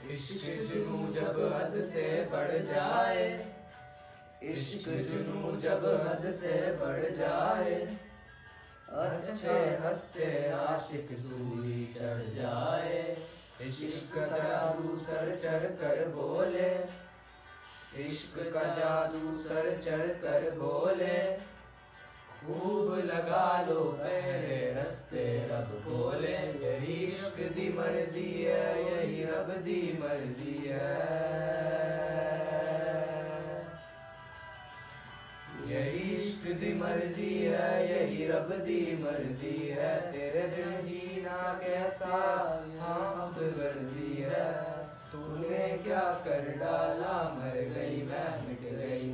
इश्क जुनू जब हद से बढ़ जाए, इश्क जुनू जब हद से बढ़ जाए, अच्छे हंसते आशिक सूली चढ़ जाए। इश्क का जादू सर चढ़ कर बोले, इश्क का जादू सर चढ़ कर बोले, खूब लगा लो पहले रस्ते रब खोले। यही इश्क दी मर्जी है, यही रब दी मर्जी है, यही इश्क दी मर्जी है, यही रब दी मर्जी है। तेरे बिन जीना कैसा हाँ अब गर्जी है, तूने क्या कर डाला, मर गई मैं मिट गई